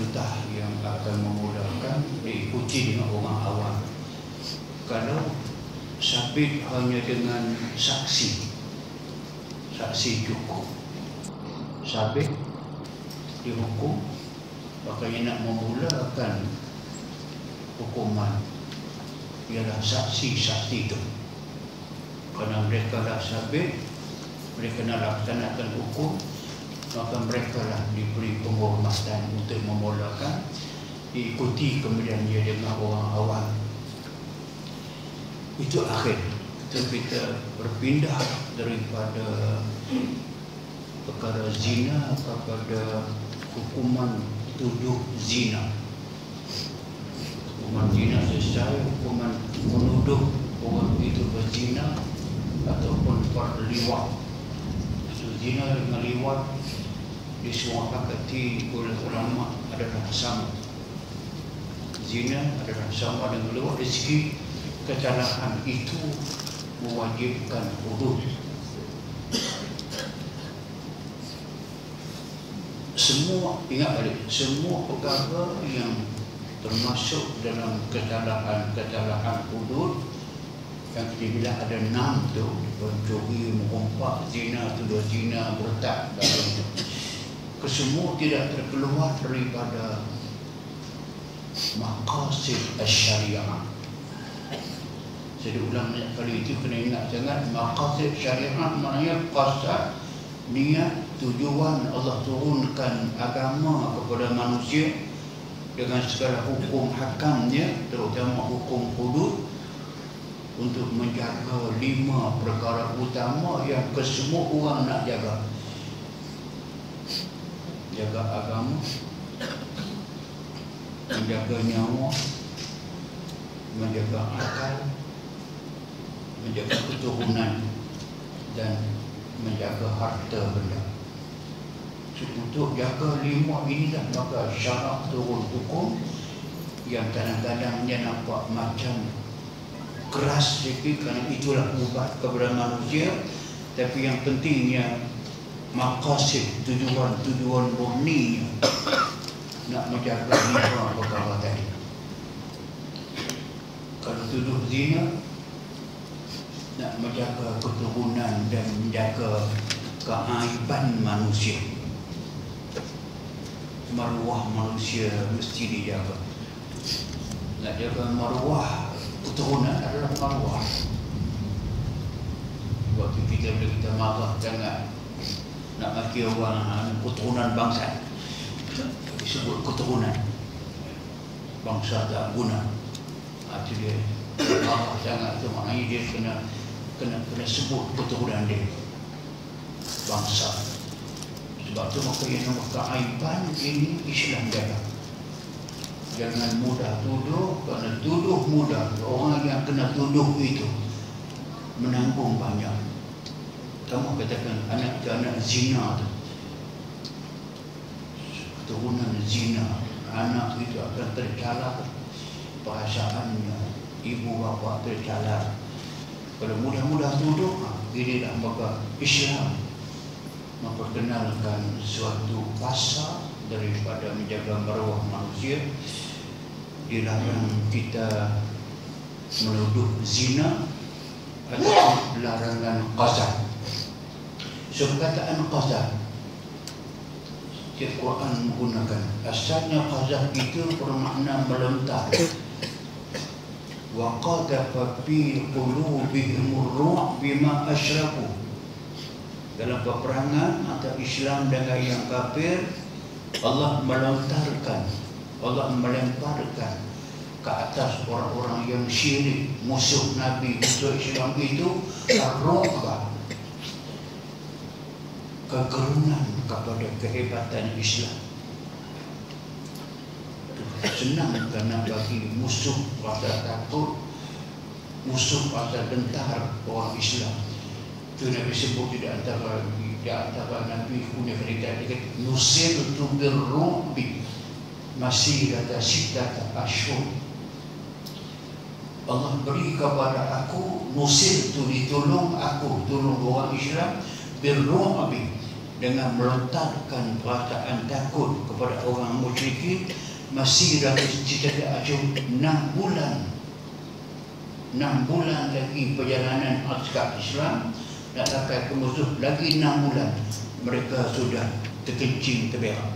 perintah yang akan memudahkan diikuti dengan orang awam. Kalau sabit hanya dengan saksi cukup, sabit dihukum, makanya nak memulakan hukuman ialah saksi itu. Kerana mereka lah sabit, mereka nak laksanakan hukum, maka mereka lah diberi penghormatan untuk memulakan, diikuti kemudian dia dengan orang awam. Itu akhir kita berpindah daripada perkara zina kepada hukuman tuduh zina. Hukuman zina selesai, hukuman menuduh orang itu berzina ataupun berliwat. Zina dengan liwat disepakati oleh ulama adalah sama. Zina adalah sama dengan liwat dari segi kesalahan itu mewajibkan hudud. Semua, ingat balik, semua perkara yang termasuk dalam kesalahan hudud yang kita bilang ada 6 tu, pencuri, merompak, zina, tuduh zina, bertak dalam itu. Kesemua tidak terkeluar daripada maqasid syariah. Saya ulang banyak kali itu, kena ingat sangat. Maqasid syariah maknanya qasad, niat, tujuan Allah turunkan agama kepada manusia dengan segala hukum hakamnya, terutama hukum hudud, untuk menjaga 5 perkara utama yang kesemua orang nak jaga. Jaga agama, menjaga nyawa, menjaga akal, menjaga keturunan, dan menjaga harta benda. Untuk jaga 5 inilah maka syarak turun hukum yang kadang-kadang dia nampak macam keras sikit kerana itulah ubat kepada manusia, tapi yang pentingnya maqasid, tujuan murninya nak menjaga 5 perkara tadi. Kalau tuduh zina, nak menjaga keturunan dan menjaga keaiban manusia, maruah manusia mesti dijaga. Nak jaga maruah keturunan adalah maruah. Waktu kita marah, jangan nak maki orang keturunan bangsa, disebut keturunan bangsa tak guna. Itu dia marah sangat, itu maknanya dia kena sebut keturunan dia bangsa. Sebab tu maka yang nama keaiban ini Islam jaga. Jangan mudah tuduh, kerana tuduh mudah. Orang yang kena tuduh itu menanggung banyak. Kamu katakan anak zina tu, keturunan zina, anak itu akan tercalar, perasaannya, ibu bapa tercalar. Kalau mudah-mudah tuduh, inilah maka Islam memperkenalkan suatu pasal daripada menjaga maruah manusia. Dilarang kita menuduh zina atau larangan qazaf. So perkataan qazaf, Al-Quran menggunakan, asalnya qazaf itu bermakna melontar. Wa qadhafa fi qulubihim ar-ru'b bima asyraku. Dalam peperangan antara Islam dengan yang kafir, Allah melontarkan, Allah melemparkan ke atas orang-orang yang syirik, musuh Nabi, musuh Islam itu ar-ru'b, kegerunan kepada kehebatan Islam. Senang kerana bagi musuh rasa takut, musuh rasa gentar orang Islam. Itu Nabi sebut di antara Nabi punya cerita, dia kata nusirtu birru'bi masih kata sittata asyhur. Allah beri kepada aku, nusirtu, ditolong aku, tolong orang Islam, birru'bi dengan melontarkan perasaan takut kepada orang musyrikin, masih lagi cerita asyur 6 bulan. 6 bulan lagi perjalanan askar Islam nak sampai ke musuh, lagi 6 bulan mereka sudah terkencing terberak,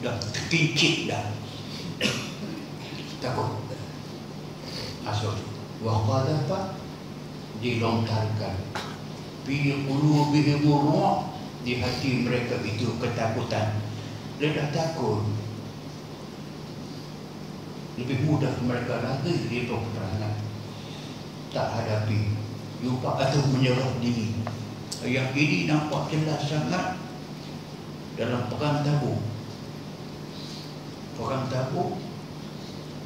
dah terkincit dah, takut. Asal waqala apa dilontarkan fi qulubihim ru'b, di hati mereka itu ketakutan. Dia dah takut, lebih mudah mereka lagi di peperangan, tak hadapi lupa atau menyerah diri. Yang ini nampak jelas sangat dalam perang Tabuk. Perang Tabuk,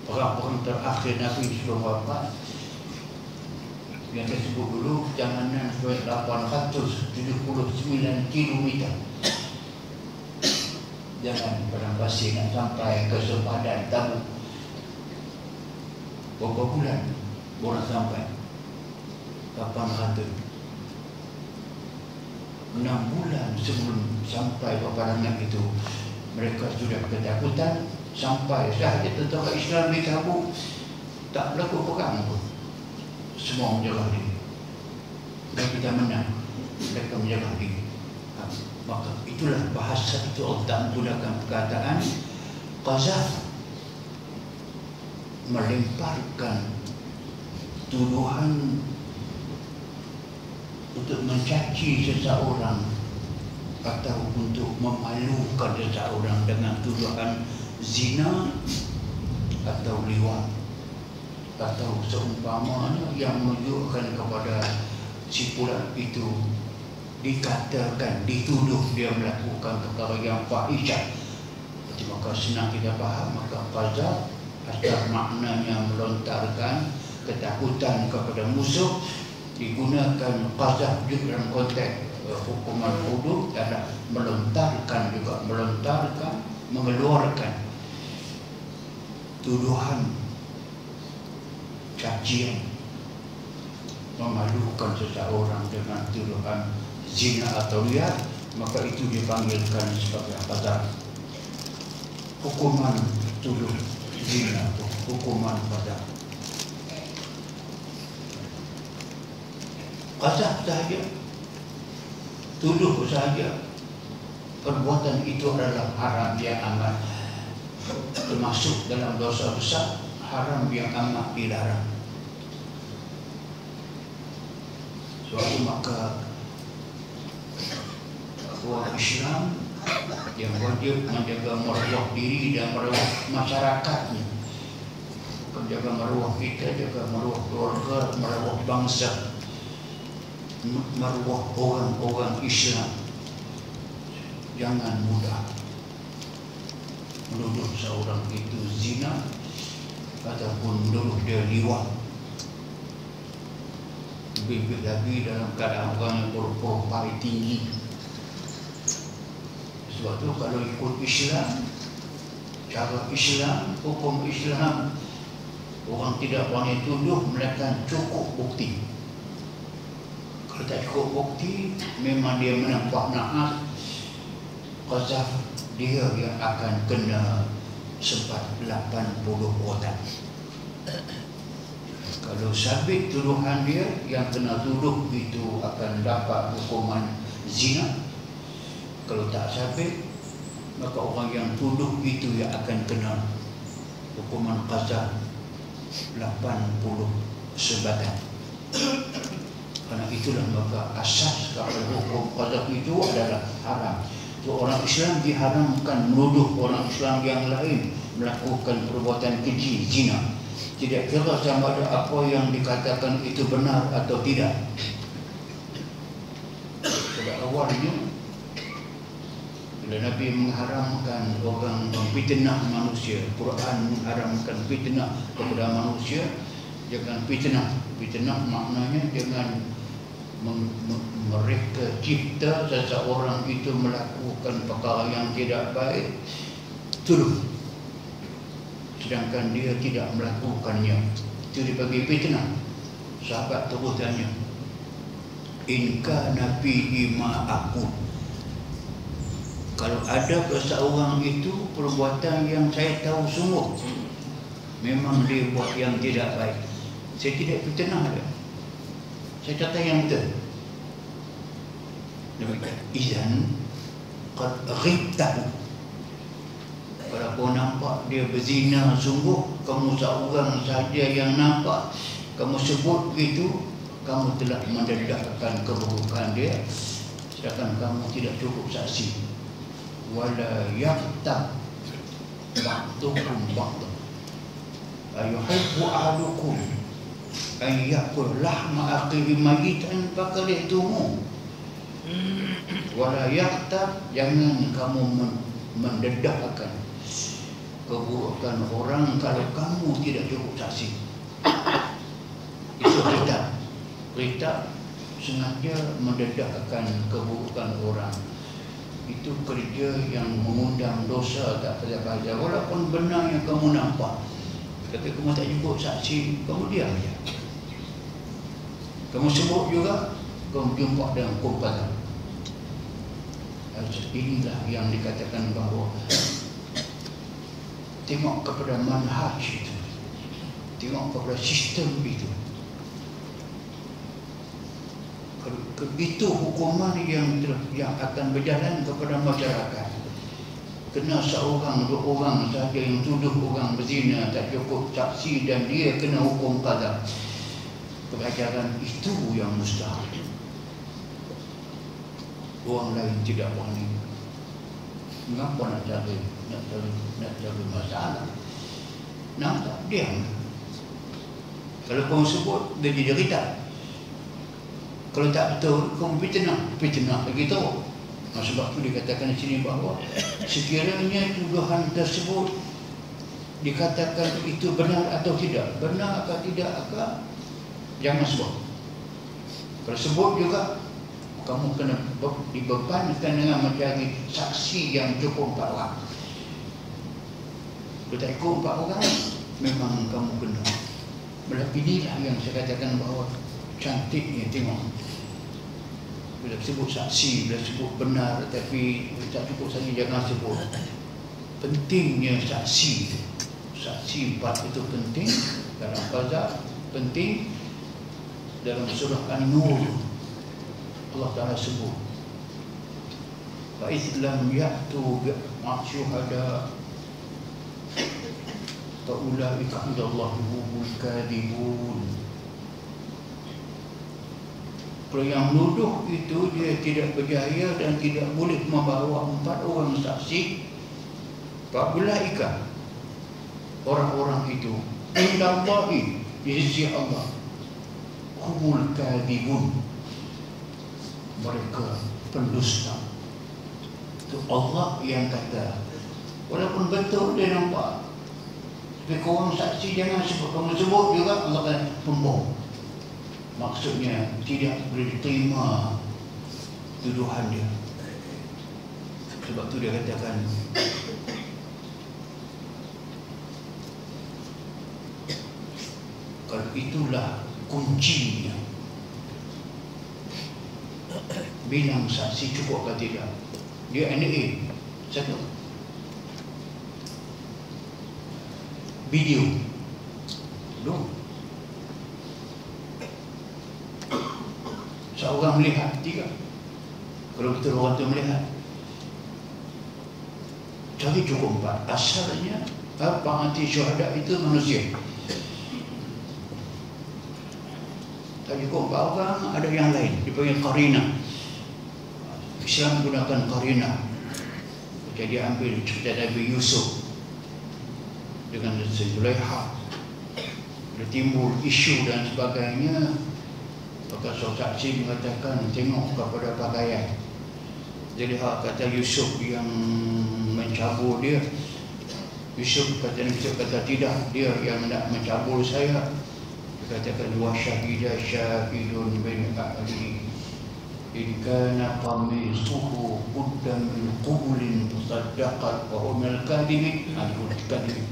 perang terakhir Nabi sebelum wafat, yang disebut dulu jalanan 879 km. Jalan padang pasir nak sampai ke sepadan Tabuk. Berapa bulan baru sampai? 800. 6 bulan sebelum sampai peperangan itu, mereka sudah ketakutan. Sampai sahaja tentara Islam di Tabuk tak berlaku perang pun, semua menyerah diri. Dan kita menang, mereka menyerah diri. Maka itulah bahasa itu Allah menggunakan perkataan qazaf, melemparkan tuduhan untuk mencaci seseorang atau untuk memalukan seseorang dengan tuduhan zina atau liwat, atau seumpamanya yang menunjukkan kepada si pula itu dikatakan, dituduh dia melakukan perkara yang fahisyah. Maka senang kita faham, maka qazaf asal maknanya melontarkan ketakutan kepada musuh. Digunakan qazaf juga dalam konteks hukuman hudud adalah melontarkan, juga melontarkan, mengeluarkan tuduhan, cacian, memalukan seseorang dengan tuduhan zina atau liar, maka itu dipanggilkan sebagai qazaf. Hukuman tuduh zina, hukuman qazaf. Qazaf sahaja, tuduh sahaja, perbuatan itu adalah haram yang amat, termasuk dalam dosa besar, haram yang amat dilarang. Suatu maka orang Islam yang wajib menjaga maruah diri dan maruah masyarakatnya, menjaga maruah kita, jaga maruah keluarga, maruah bangsa, maruah orang-orang Islam. Jangan mudah menuduh seorang itu zina ataupun menuduh dia liwat. Lebih lagi dalam keadaan orang yang berprofil tinggi. Sebab itu kalau ikut Islam, cara Islam, hukum Islam, orang tidak boleh tuduh melainkan cukup bukti. Kalau tak cukup bukti, memang dia menampak naas, qazaf dia yang akan kena sempat 80 rotan. Kalau sabit tuduhan dia, yang kena tuduh itu akan dapat hukuman zina. Kalau tak sabit, maka orang yang tuduh itu yang akan kena hukuman qazaf 80 sebatan. Karena itulah maka asas kalau hukum qazaf itu adalah haram. Orang Islam diharamkan menuduh orang Islam yang lain melakukan perbuatan keji, zina. Tidak kira sama ada apa yang dikatakan itu benar atau tidak. Pada awalnya, bila Nabi mengharamkan orang memfitnah manusia, Quran mengharamkan fitnah kepada manusia. Jangan fitnah. Fitnah maknanya jangan mereka cipta seseorang itu melakukan perkara yang tidak baik, tuduh, sedangkan dia tidak melakukannya. Itu dibagi fitnah. Sahabat terus tanya, in kana fihi ma aqul, Kalau ada seseorang itu perbuatan yang saya tahu sungguh memang dia buat yang tidak baik, saya tidak fitnah dia. Saya kata yang betul. Demikian. Izan qad ghibtahu. Kalau kau nampak dia berzina sungguh, kamu seorang saja yang nampak, kamu sebut begitu, kamu telah mendedahkan keburukan dia, sedangkan kamu tidak cukup saksi. Wala yaqtab ba'dukum ba'd. Ayuhibbu ahadukum an yakul lahma akhihi mayitan fakarihtumu. Wala yaqtab, jangan kamu mendedahkan keburukan orang kalau kamu tidak cukup saksi. Itu kita sengaja mendedahkan keburukan orang. Itu kerja yang mengundang dosa tak saja. Walaupun benar yang kamu nampak, tapi kamu tak cukup saksi, kamu diam saja. Kamu sebut juga, kamu jumpa dengan kumpulan. Inilah yang dikatakan bahawa tengok kepada manhaj itu, tengok kepada sistem itu. Itu hukuman yang akan berjalan kepada masyarakat. Kena seorang, dua orang saja yang tuduh orang berzina tak cukup saksi dan dia kena hukum qadar. Pengajaran itu yang mustahil. Orang lain tidak berani. Mengapa nak cari masalah? Nampak diam. Kalau kau sebut dia jadi derita. Kalau tak betul, kamu fitnah lagi tahu. Sebab itu dikatakan di sini bahawa sekiranya tuduhan tersebut dikatakan itu benar atau tidak, benar atau tidak, jangan sebut. Kalau sebut juga, kamu kena dibebankan dengan mencari saksi yang cukup 4 orang. Kalau tak cukup 4 orang, memang kamu kena. Inilah yang saya katakan bahawa cantiknya tengok. Bila sebut saksi, bila sebut benar, tapi tak cukup saja jangan sebut. Pentingnya saksi itu. Saksi 4 itu penting dalam qadar, penting dalam surah An-Nur. Allah Ta'ala sebut fa islam ya'tu bi'asyuhada fa ulaika indallahi humul kadhibun. Kalau yang nuduh itu dia tidak berjaya dan tidak boleh membawa 4 orang saksi, fa'ulaika, orang-orang itu indallahi, di sisi Allah, humul kadhibun, mereka pendusta. Itu Allah yang kata. Walaupun betul dia nampak, tapi korang saksi jangan sebut. Kamu sebut juga, Allah kata pembohong. Maksudnya tidak boleh diterima tuduhan dia. Sebab tu dia katakan kalau itulah kuncinya. Bilang saksi cukup atau tidak. Dia NA. Satu. Video. Dua. Seorang melihat, 3. Kalau betul orang tu melihat, cari cukup 4. Asalnya pengantin syuhada itu manusia. Tak cukup 4 orang, ada yang lain dipanggil qarina. Islam gunakan qarina. Jadi ambil cerita Nabi Yusuf dengan Zulaikha, ada timbul isu dan sebagainya. Maka seorang saksi mengatakan tengok kepada pakaian. Jadi kata Yusuf yang mencabul dia. Yusuf kata tidak, dia yang nak mencabul saya. Dia katakan wa syahida syahidun bin ahli in kana qamisuhu qudda min qubulin tasaddaqat wa huwa min al-kadhibin al-kadhibin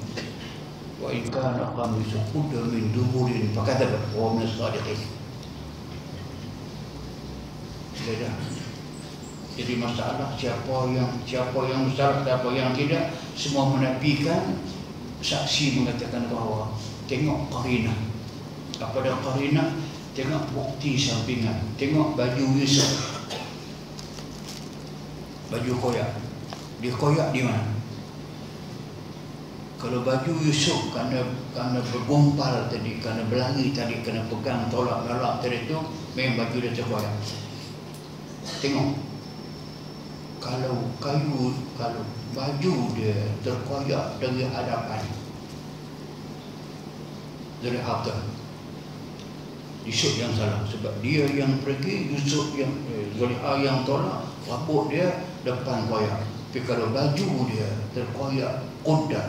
wa in kana qamisuhu qudda min duburin fakadzaba wa huwa min as-sadiqin. Dah. Jadi masalah siapa yang salah, siapa yang tidak, semua menafikan. Saksi mengatakan bahawa tengok qarinah. Apa dah qarinah? Tengok bukti sampingan. Tengok baju Yusuf, baju koyak. Dia koyak di mana? Kalau baju Yusuf kerana bergumpal tadi, kerana berlari tadi, kerana pegang tolak lalak tadi tu, memang baju dia terkoyak. Tengok, kalau baju dia terkoyak dari hadapan, dari harta, Yusuf yang salah. Sebab dia yang pergi, Yusuf yang Zulaiha yang tolak, rambut dia depan koyak. Tapi kalau baju dia terkoyak kodak,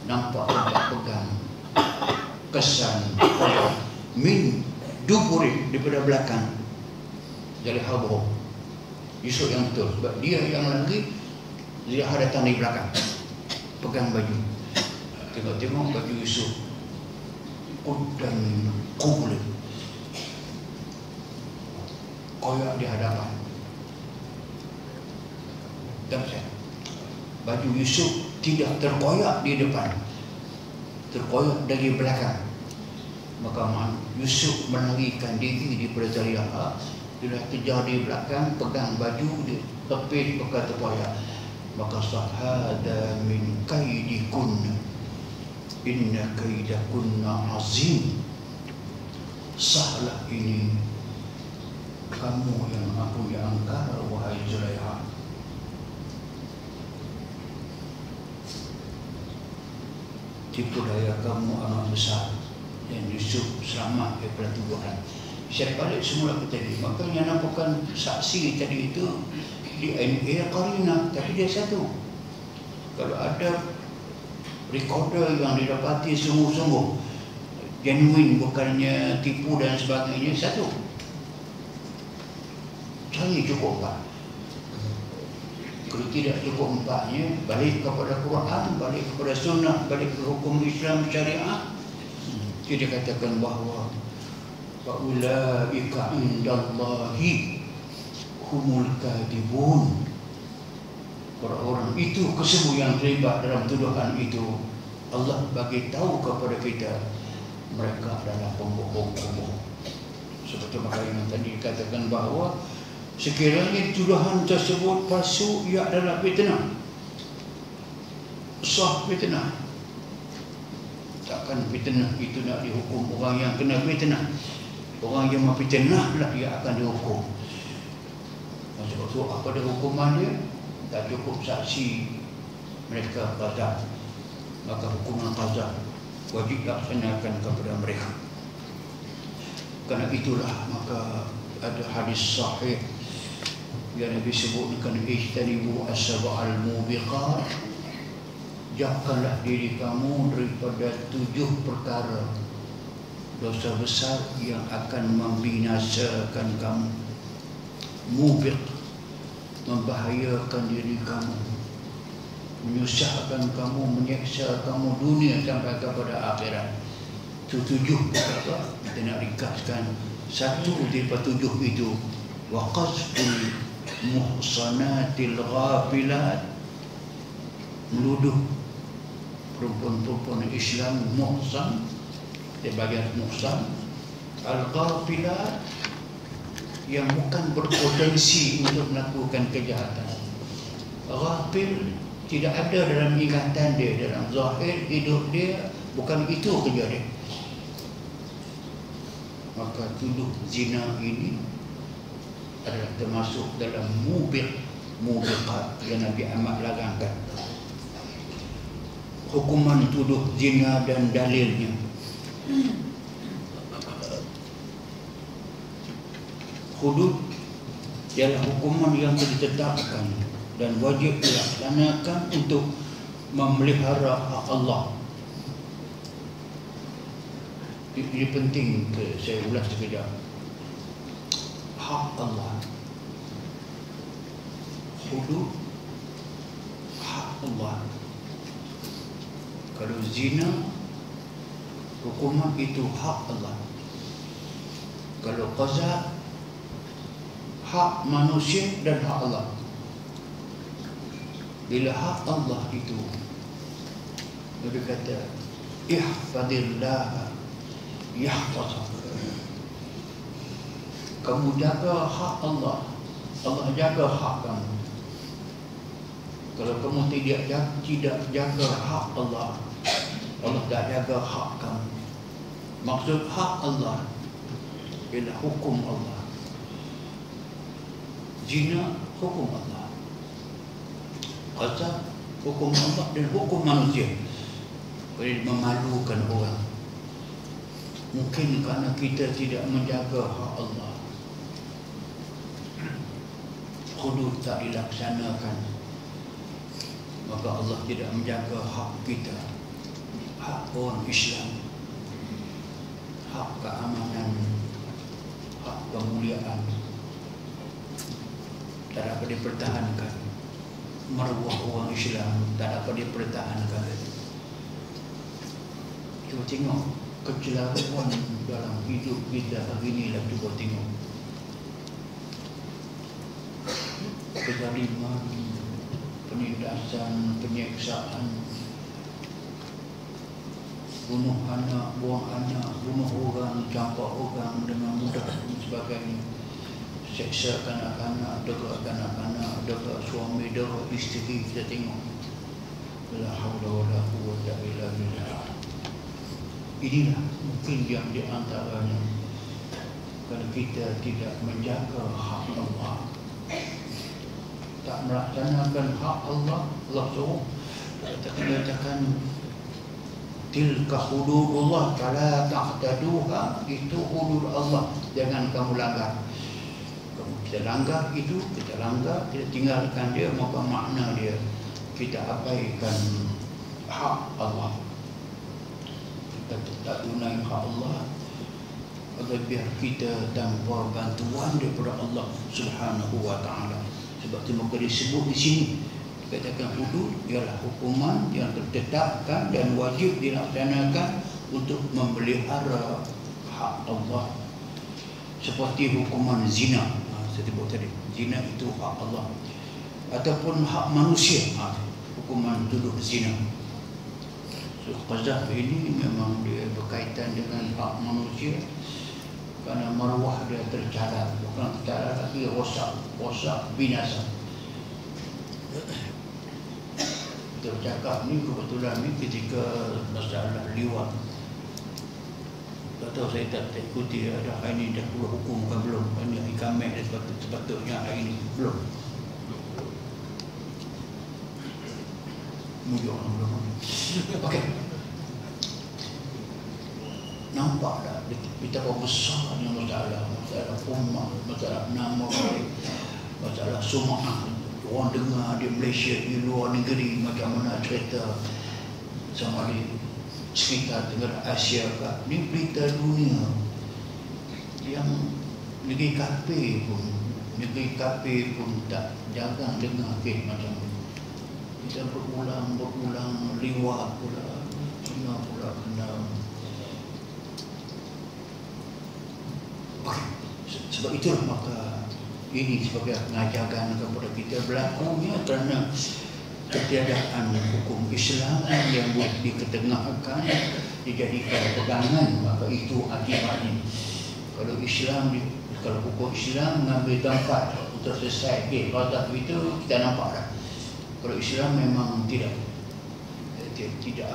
nampak pegang kesan koyak min duburi daripada belakang, jadi habuk. Yusuf yang betul, sebab dia yang lari, Zulaiha datang dari belakang pegang baju. Tengok-tengok baju Yusuf kodak kubul, koyak di hadapan. Dan baju Yusuf tidak terkoyak di depan, terkoyak dari belakang. Maka Yusuf melarikan diri daripada Zulaiha. Dia kejar di belakang, pegang baju dia, tepis pakai terkoyak. Maka sahada min kaidikunna, inna kaidakunna azim. Sahlah ini kamu yang aku yang angkara, wahai Zulaiha. Tipu daya kamu amat besar. Dan Yusuf selamat daripada tuduhan. Saya balik semula ke tadi. Maka yang nampakkan saksi tadi itu DNA qarinah, tapi dia satu. Kalau ada recorder yang didapati sungguh-sungguh genuine, bukannya tipu dan sebagainya, satu. Saya cukup 4. Kalau tidak cukup 4-nya, balik kepada Quran, balik kepada sunnah, balik ke hukum Islam syariah. Dia katakan bahawa faulaika indallahi humul kadibun. Orang-orang itu kesemua yang terlibat dalam tuduhan itu, Allah bagi tahu kepada kita, mereka adalah pembohong-pembohong. Seperti makanya tadi dikatakan bahawa sekiranya tuduhan tersebut palsu, ia adalah fitnah, sah fitnah. Takkan fitnah itu nak dihukum orang yang kena fitnah. Orang yang memfitnah lah dia akan dihukum. Sebab itu apa dia hukuman dia? Tak cukup saksi mereka qazaf, maka hukuman qazaf wajib laksanakan kepada mereka. Kerana itulah maka ada hadis sahih yang Nabi sebutkan, ijtanibu as-sab'al mubiqat, jauhkanlah diri kamu daripada 7 perkara dosa besar yang akan membinasakan kamu. Mubiq, membahayakan diri kamu, menyusahkan kamu, menyeksa kamu dunia sampai kepada akhirat. Itu 7 perkara. Kita nak ringkaskan satu daripada 7 itu. Wa qazful muhsanatil ghafilat, menuduh perempuan-perempuan Islam muhsan, dia bagian muhsan, al-ghafilat, yang bukan berpotensi untuk melakukan kejahatan. Ghafil, tidak ada dalam ingatan dia, dalam zahir hidup dia, bukan itu kerja dia. Maka tuduh zina ini adalah termasuk dalam mubiqat yang Nabi amat larangkan. Hukuman tuduh zina dan dalilnya. Hudud ialah hukuman yang ditetapkan dan wajib dilaksanakan untuk memelihara hak Allah. Ini penting saya ulas sekejap. Hak Allah, hudud, hak Allah. Kalau zina, hukuman itu hak Allah. Kalau qazaf, hak manusia dan hak Allah. Bila hak Allah itu, dia kata ihfadillah yahfazak. Kamu jaga hak Allah, Allah jaga hak kamu. Kalau kamu tidak jaga hak Allah, Allah tak jaga hak kamu. Maksud hak Allah ialah hukum Allah. Zina hukum Allah, qazaf hukum Allah dan hukum manusia. Boleh memalukan orang. Mungkin kerana kita tidak menjaga hak Allah, hudud tak dilaksanakan, maka Allah tidak menjaga hak kita, hak orang Islam, hak keamanan, hak kemuliaan, tak dapat dipertahankan. Maruah orang Islam tak dapat dipertahankan. Cuba tengok kecelakaan dalam hidup kita hari ini lah. Cuba tengok kezaliman, penindasan, penyiksaan, bunuh anak, buang anak, bunuh orang, campak orang dengan mudah dan sebagainya, seksa kanak-kanak, dera kanak-kanak, dera suami, dera isteri. Kita tengok, la haula wala quwwata illa billah. Inilah mungkin yang di antaranya kalau kita tidak menjaga hak Allah, tak melaksanakan hak Allah. Allah suruh katakan tilka hududullah fala ta'taduha, itu hudud Allah, jangan kamu langgar. Kamu kita langgar itu, kita langgar, kita tinggalkan dia, maka makna dia kita abaikan hak Allah. Kita tak tunai hak Allah, agar biar kita tanpa bantuan daripada Allah Subhanahu wa taala. Sebab itu maka disebut di sini, dikatakan hudud ialah hukuman yang ditetapkan dan wajib dilaksanakan untuk memelihara hak Allah. Seperti hukuman zina, saya sebut tadi, zina itu hak Allah. Ataupun hak manusia, hukuman tuduh zina. Qazaf ini memang dia berkaitan dengan hak manusia, kerana maruah dia tercarat, bukan tercarat lagi, rosak, binasa. Kita bercakap ni kebetulan ni ketika masalah liwat. Tak tahu, saya tak ikuti ada hari ini dah keluar hukum ke belum. Ini ikamah dia sepatutnya hari ini belum. Mujur belum. Okey. Nampak tak betapa besarnya masalah ummah, masalah nama baik, masalah sum'ah. Orang dengar di Malaysia, di luar negeri, macam mana cerita sama di sekitar Tenggara Asia. Ini berita dunia yang negeri kafir pun tak jarang dengar kes macam ni. Kita berulang liwat pula, Cina pula kena. Okay. Sebab itulah maka ini sebagai pengajaran kepada kita berlakunya kerana ketiadaan hukum Islam yang boleh diketengahkan, dijadikan pegangan, maka itu akibatnya. Kalau hukum Islam mengambil tempat untuk selesai qazaf itu, kita nampak dah. Kalau Islam memang tidak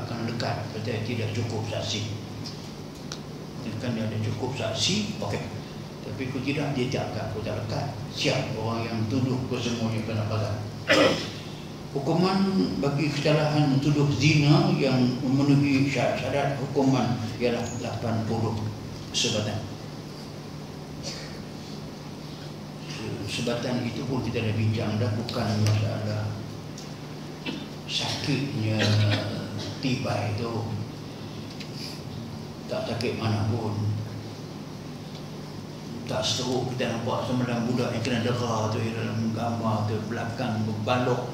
akan lekat, berarti tidak cukup saksi. Kan dia ada cukup saksi, okey. Tapi kalau tidak, dia tak lekat. Siap orang yang tuduh kesemuanya kena qazaf. Hukuman bagi kesalahan tuduh zina yang memenuhi syarat hukuman ialah 80 sebatan. Sebatan itu pun kita dah bincang dah, bukan masalah sakitnya tiba itu, tak sakit mana pun. Tak stroke, kita nampak sembilan budak yang kena dera tu dalam gambar tu, belakang berbalok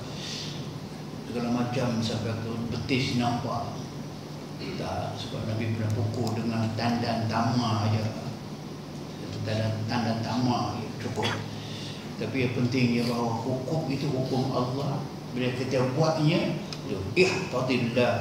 segala macam sampai ke betis nampak. Tak, sebab Nabi pernah pukul dengan tandan tama aja. Tandan tama cukup. Tapi yang pentingnya bahawa hukum itu hukum Allah. Bila kita buatnya, ihfazillah